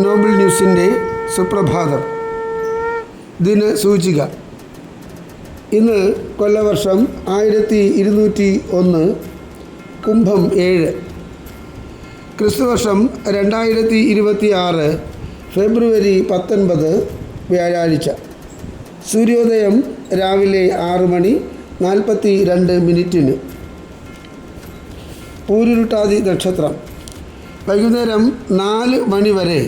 Nobel ന്യൂസിൻ്റെ സുപ്രഭാതം ദിനസൂചിക. ഇന്ന് കൊല്ലവർഷം 1201 കുംഭം 7, ക്രിസ്തുവർഷം 2026 ഫെബ്രുവരി 19 വ്യാഴാഴ്ച. സൂര്യോദയം രാവിലെ 6:42 പൂരുരുട്ടാതി നക്ഷത്രം വൈകുന്നേരം 4 മണി വരെ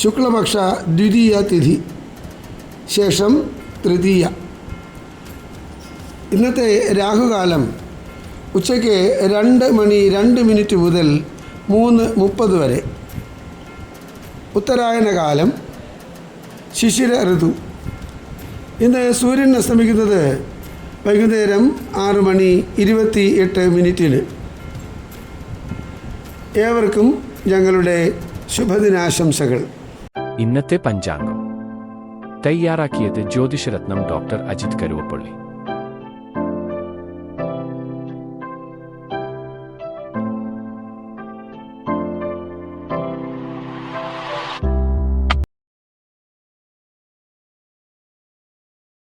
ശുക്ലപക്ഷ ദ്വിതീയ തിഥി, ശേഷം തൃതീയ. ഇന്നത്തെ രാഹുകാലം ഉച്ചയ്ക്ക് 2:02 മുതൽ 3:30 വരെ. ഉത്തരായന കാലം, ശിശിര ഋതു. ഇന്ന് സൂര്യൻ അസ്തമിക്കുന്നത് വൈകുന്നേരം 6:28. ഏവർക്കും ഞങ്ങളുടെ ശുഭദിനാശംസകൾ. ഇന്നത്തെ പഞ്ചാംഗം തയ്യാറാക്കിയത് ജ്യോതിഷരത്നം ഡോക്ടർ അജിത് കരുവപ്പള്ളി.